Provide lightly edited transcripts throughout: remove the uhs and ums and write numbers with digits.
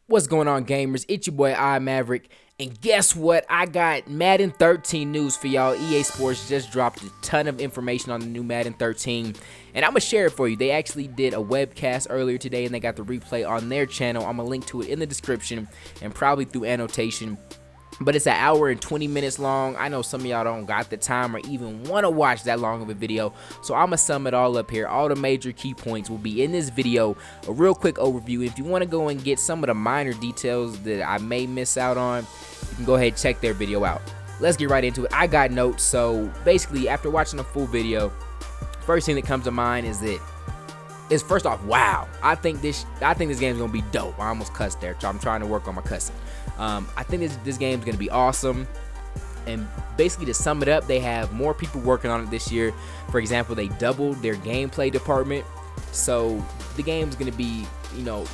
What's going on, gamers? It's your boy Maverick, and guess what? I got Madden 13 news for y'all. EA Sports just dropped a ton of information on the new Madden 13, and I'm gonna share it for you. They actually did a webcast earlier today, and they got the replay on their channel. I'm gonna link to it in the description and probably through annotation. But it's an hour and 20 minutes long. I know some of y'all don't got the time or even want to watch that long of a video. So I'm going to sum it all up here. All the major key points will be in this video. A real quick overview. If you want to go and get some of the minor details that I may miss out on, you can go ahead and check their video out. Let's get right into it. I got notes. So basically, after watching the full video, first thing that comes to mind is first off, wow. I think this game is gonna be dope. I almost cussed there. So I'm trying to work on my cussing. I think this game is gonna be awesome. And basically, to sum it up, they have more people working on it this year. For example, they doubled their gameplay department. So the game's gonna be,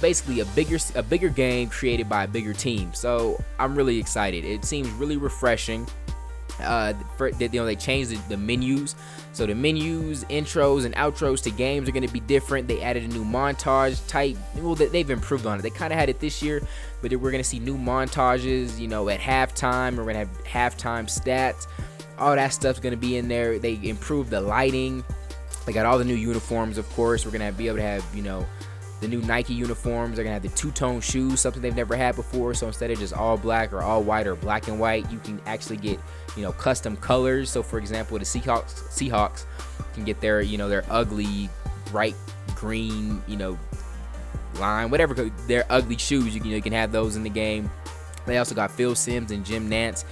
basically a bigger game created by a bigger team. So I'm really excited. It seems really refreshing. They changed the menus, so the menus, intros and outros to games are going to be different. They added a new montage type. Well, they've improved on it. They kind of had it this year, but we're going to see new montages, at halftime. We're going to have halftime stats. All that stuff's going to be in there. They improved the lighting. They got all the new uniforms, of course. We're going to be able to have, the new Nike uniforms. They're gonna have the two-tone shoes, something they've never had before. So instead of just all black or all white or black and white, you can actually get, custom colors. So for example, the Seahawks can get their, their ugly bright green, line, whatever, their ugly shoes. You can have those in the game. They also got Phil Simms and Jim Nantz,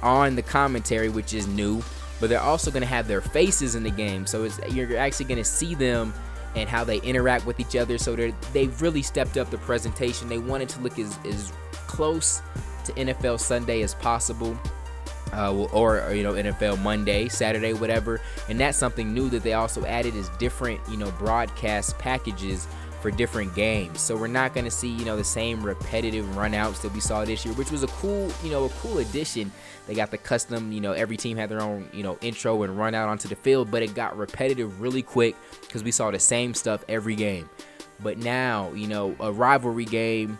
on the commentary, which is new. But they're also gonna have their faces in the game. So you're actually gonna see them and how they interact with each other. So they've really stepped up the presentation. They wanted to look as close to NFL Sunday as possible, or NFL Monday, Saturday, whatever. And that's something new that they also added, is different broadcast packages for different games. So we're not going to see the same repetitive runouts that we saw this year, which was a cool addition. They got the custom, every team had their own intro and run out onto the field, but it got repetitive really quick because we saw the same stuff every game. But now a rivalry game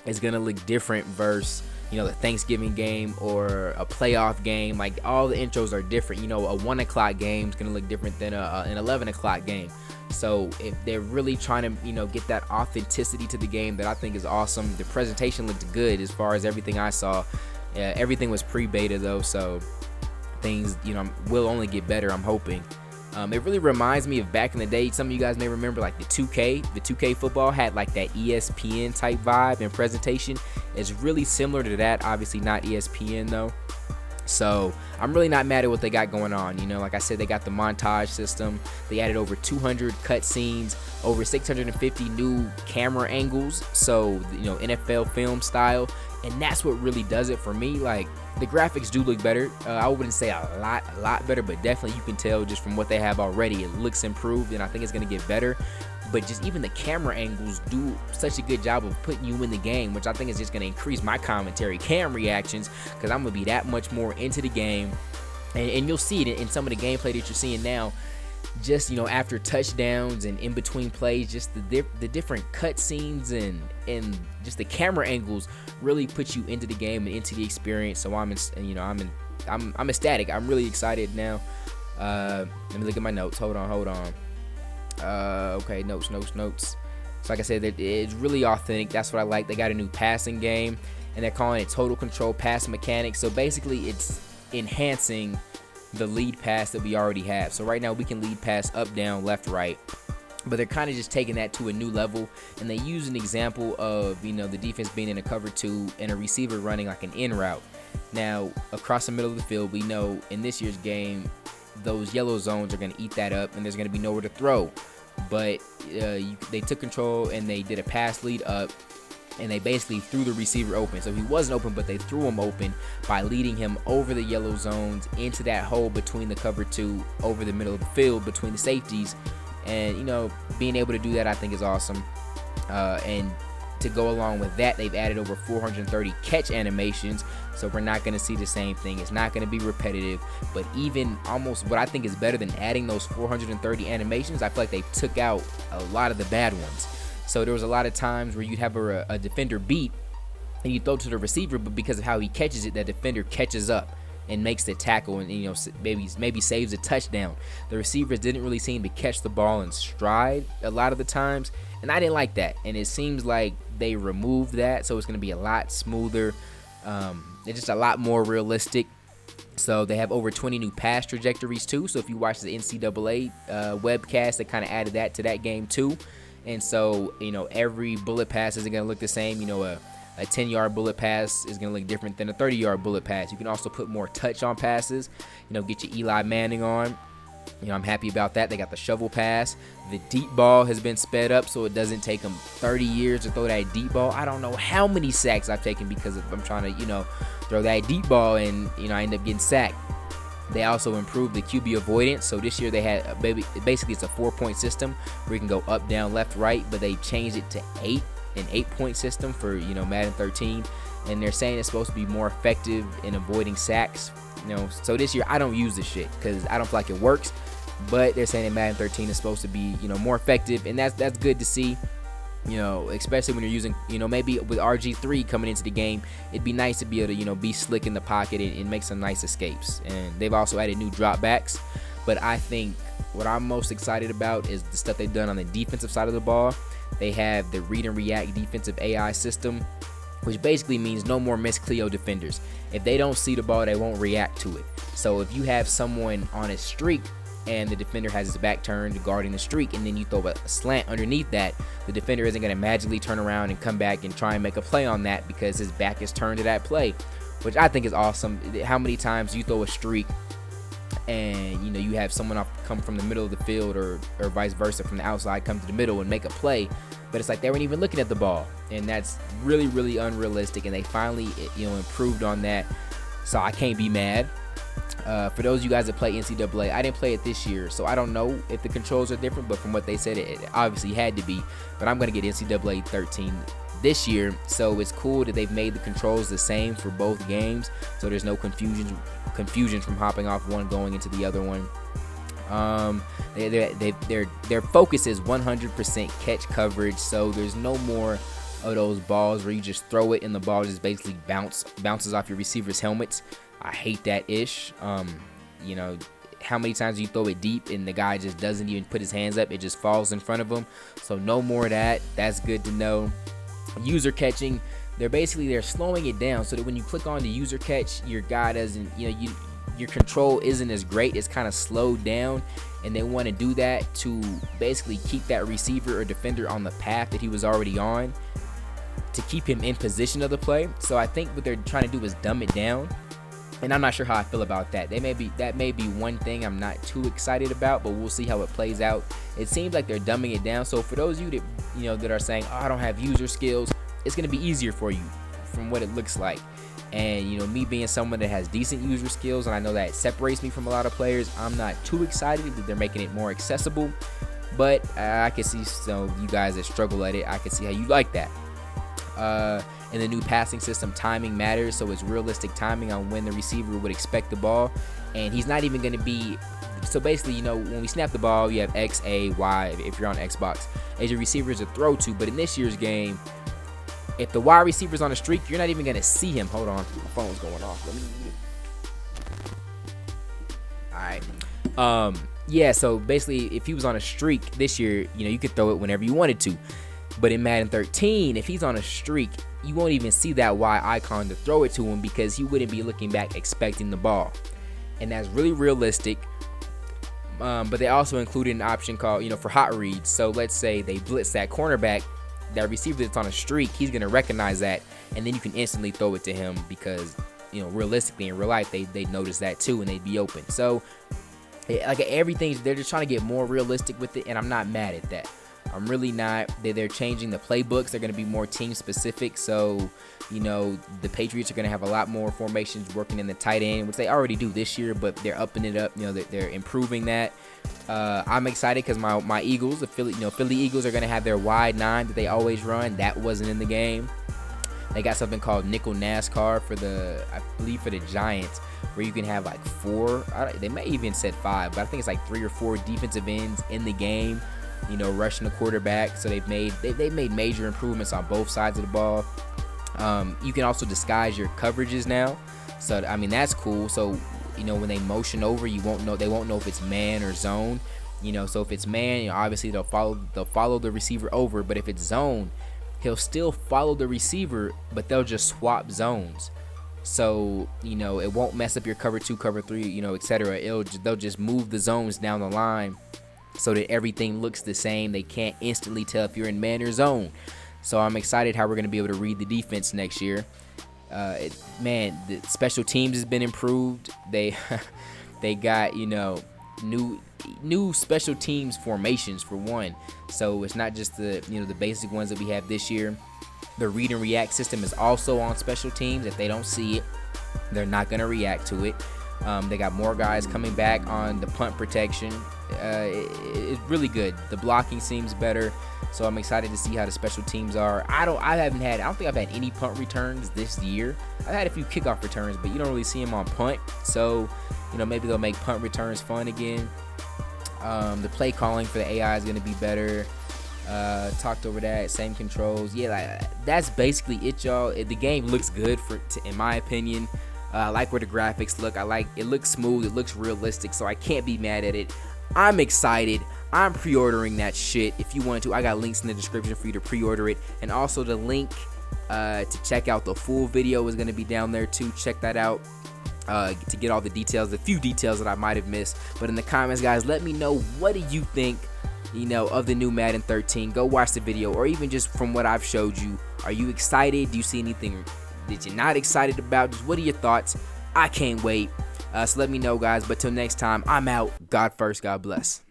is going to look different versus the Thanksgiving game or a playoff game. Like, all the intros are different. A 1 o'clock game is going to look different than an 11 o'clock game. So if they're really trying to get that authenticity to the game, that I think is awesome. The presentation looked good as far as everything I saw. Everything was pre-beta though, so things will only get better, I'm hoping. It really reminds me of back in the day. Some of you guys may remember, like the 2K football had like that ESPN type vibe and presentation. It's really similar to that. Obviously not ESPN though. So I'm really not mad at what they got going on. Like I said, they got the montage system. They added over 200 cutscenes, over 650 new camera angles. So NFL film style, and that's what really does it for me. Like, the graphics do look better. I wouldn't say a lot better, but definitely you can tell just from what they have already, it looks improved, and I think it's gonna get better. But just even the camera angles do such a good job of putting you in the game, which I think is just going to increase my commentary cam reactions, because I'm going to be that much more into the game. And you'll see it in some of the gameplay that you're seeing now. Just, after touchdowns and in between plays, just the different cutscenes and just the camera angles really put you into the game and into the experience. So I'm ecstatic. I'm really excited now. Let me look at my notes. Hold on. Okay, notes. So like I said, it's really authentic. That's what I like. They got a new passing game, and they're calling it Total Control Pass Mechanics. So basically, it's enhancing the lead pass that we already have. So right now, we can lead pass up, down, left, right. But they're kind of just taking that to a new level, and they use an example of the defense being in a cover 2 and a receiver running like an in route. Now, across the middle of the field, we know in this year's game, those yellow zones are going to eat that up, and there's going to be nowhere to throw. But they took control, and they did a pass lead up, and they basically threw the receiver open. So he wasn't open, but they threw him open by leading him over the yellow zones into that hole between the cover 2, over the middle of the field between the safeties. And being able to do that, I think, is awesome. And to go along with that, they've added over 430 catch animations, so we're not going to see the same thing. It's not going to be repetitive, but even almost what I think is better than adding those 430 animations, I feel like they took out a lot of the bad ones. So there was a lot of times where you'd have a defender beat and you throw to the receiver, but because of how he catches it, that defender catches up and makes the tackle, and maybe saves a touchdown. The receivers didn't really seem to catch the ball in stride a lot of the times, and I didn't like that. And it seems like they removed that, so it's going to be a lot smoother. It's just a lot more realistic. So they have over 20 new pass trajectories too. So if you watch the NCAA webcast, they kind of added that to that game too. And so every bullet pass isn't going to look the same. A 10-yard bullet pass is going to look different than a 30-yard bullet pass. You can also put more touch on passes, get your Eli Manning on. I'm happy about that. They got the shovel pass. The deep ball has been sped up, so it doesn't take them 30 years to throw that deep ball. I don't know how many sacks I've taken because I'm trying to, throw that deep ball, and, I end up getting sacked. They also improved the QB avoidance. So this year they had basically it's a 4-point system where you can go up, down, left, right, but they changed it to an 8-point system for Madden 13, and they're saying it's supposed to be more effective in avoiding sacks. So this year I don't use this shit because I don't feel like it works, but they're saying that Madden 13 is supposed to be more effective, and that's good to see. Especially when you're using, maybe with RG3 coming into the game, it'd be nice to be able to, be slick in the pocket and make some nice escapes. And they've also added new dropbacks. But I think what I'm most excited about is the stuff they've done on the defensive side of the ball. They have the read and react defensive AI system, which basically means no more Miss Cleo defenders. If they don't see the ball, they won't react to it. So if you have someone on a streak and the defender has his back turned guarding the streak, and then you throw a slant underneath that, the defender isn't going to magically turn around and come back and try and make a play on that because his back is turned to that play, which I think is awesome. How many times you throw a streak and you have someone come from the middle of the field or vice versa, from the outside come to the middle and make a play, but it's like they weren't even looking at the ball, and that's really, really unrealistic, and they finally improved on that, so I can't be mad. For those of you guys that play NCAA, I didn't play it this year, so I don't know if the controls are different, but from what they said, it obviously had to be. But I'm going to get NCAA 13 this year, so it's cool that they've made the controls the same for both games, so there's no confusion from hopping off one going into the other one. Their focus is 100% catch coverage, so there's no more of those balls where you just throw it and the ball just basically bounces off your receiver's helmets. I hate that ish. How many times you throw it deep and the guy just doesn't even put his hands up, it just falls in front of him. So no more of that. That's good to know. User catching, they're slowing it down so that when you click on the user catch, your guy doesn't, your control isn't as great. It's kind of slowed down, and they want to do that to basically keep that receiver or defender on the path that he was already on, to keep him in position of the play. So I think what they're trying to do is dumb it down, and I'm not sure how I feel about that. That may be one thing I'm not too excited about, but we'll see how it plays out. It seems like they're dumbing it down. So for those of you that that are saying, I don't have user skills, it's going to be easier for you from what it looks like. And me being someone that has decent user skills, and I know that separates me from a lot of players, I'm not too excited that they're making it more accessible. But I can see you guys that struggle at it, I can see how you like that. In the new passing system, timing matters, so it's realistic timing on when the receiver would expect the ball, and he's not even going to be. So basically, when we snap the ball, you have X, A, Y if you're on Xbox as your receivers to throw to. But in this year's game, if the wide receiver's on a streak, you're not even going to see him. Hold on, my phone's going off. All right. Yeah. So basically, if he was on a streak this year, you could throw it whenever you wanted to. But in Madden 13, if he's on a streak, you won't even see that Y icon to throw it to him because he wouldn't be looking back expecting the ball. And that's really realistic. But they also included an option called, for hot reads. So let's say they blitz that cornerback, that receiver that's on a streak, he's going to recognize that, and then you can instantly throw it to him because, realistically in real life, they notice that too, and they'd be open. So, like everything, they're just trying to get more realistic with it, and I'm not mad at that. I'm really not. They're changing the playbooks. They're going to be more team specific. So, the Patriots are going to have a lot more formations working in the tight end, which they already do this year, but they're upping it up. They're improving that. I'm excited because my Eagles, the Philly Eagles, are going to have their wide 9 that they always run. That wasn't in the game. They got something called nickel NASCAR for the Giants, where you can have like 4. They may even said 5, but I think it's like 3 or 4 defensive ends in the game. rushing the quarterback. So they've made major improvements on both sides of the ball. You can also disguise your coverages now. So I mean, that's cool. So when they motion over, they won't know if it's man or zone. So if it's man, obviously they'll follow the receiver over. But if it's zone, he'll still follow the receiver, but they'll just swap zones. So it won't mess up your cover 2, cover 3, etc. They'll just move the zones down the line so that everything looks the same. They can't instantly tell if you're in man or zone. So I'm excited how we're going to be able to read the defense next year. The special teams has been improved. They got new special teams formations for one. So it's not just the the basic ones that we have this year. The read and react system is also on special teams. If they don't see it, they're not going to react to it. They got more guys coming back on the punt protection. It's really good. The blocking seems better. So I'm excited to see how the special teams are. I don't think I've had any punt returns this year. I've had a few kickoff returns, but you don't really see them on punt. So, maybe they'll make punt returns fun again. The play calling for the AI is going to be better. Talked over that. Same controls. Yeah, that's basically it, y'all. The game looks good in my opinion. I like where the graphics look. It looks smooth. It looks realistic. So I can't be mad at it. I'm excited. I'm pre-ordering that shit. If you want to, I got links in the description for you to pre-order it. And also the link to check out the full video is going to be down there too. Check that out to get all the details, the few details that I might have missed. But in the comments, guys, let me know, what do you think, of the new Madden 13. Go watch the video, or even just from what I've showed you. Are you excited? Do you see anything that you're not excited about? Just what are your thoughts? I can't wait. So let me know, guys. But till next time, I'm out. God first. God bless.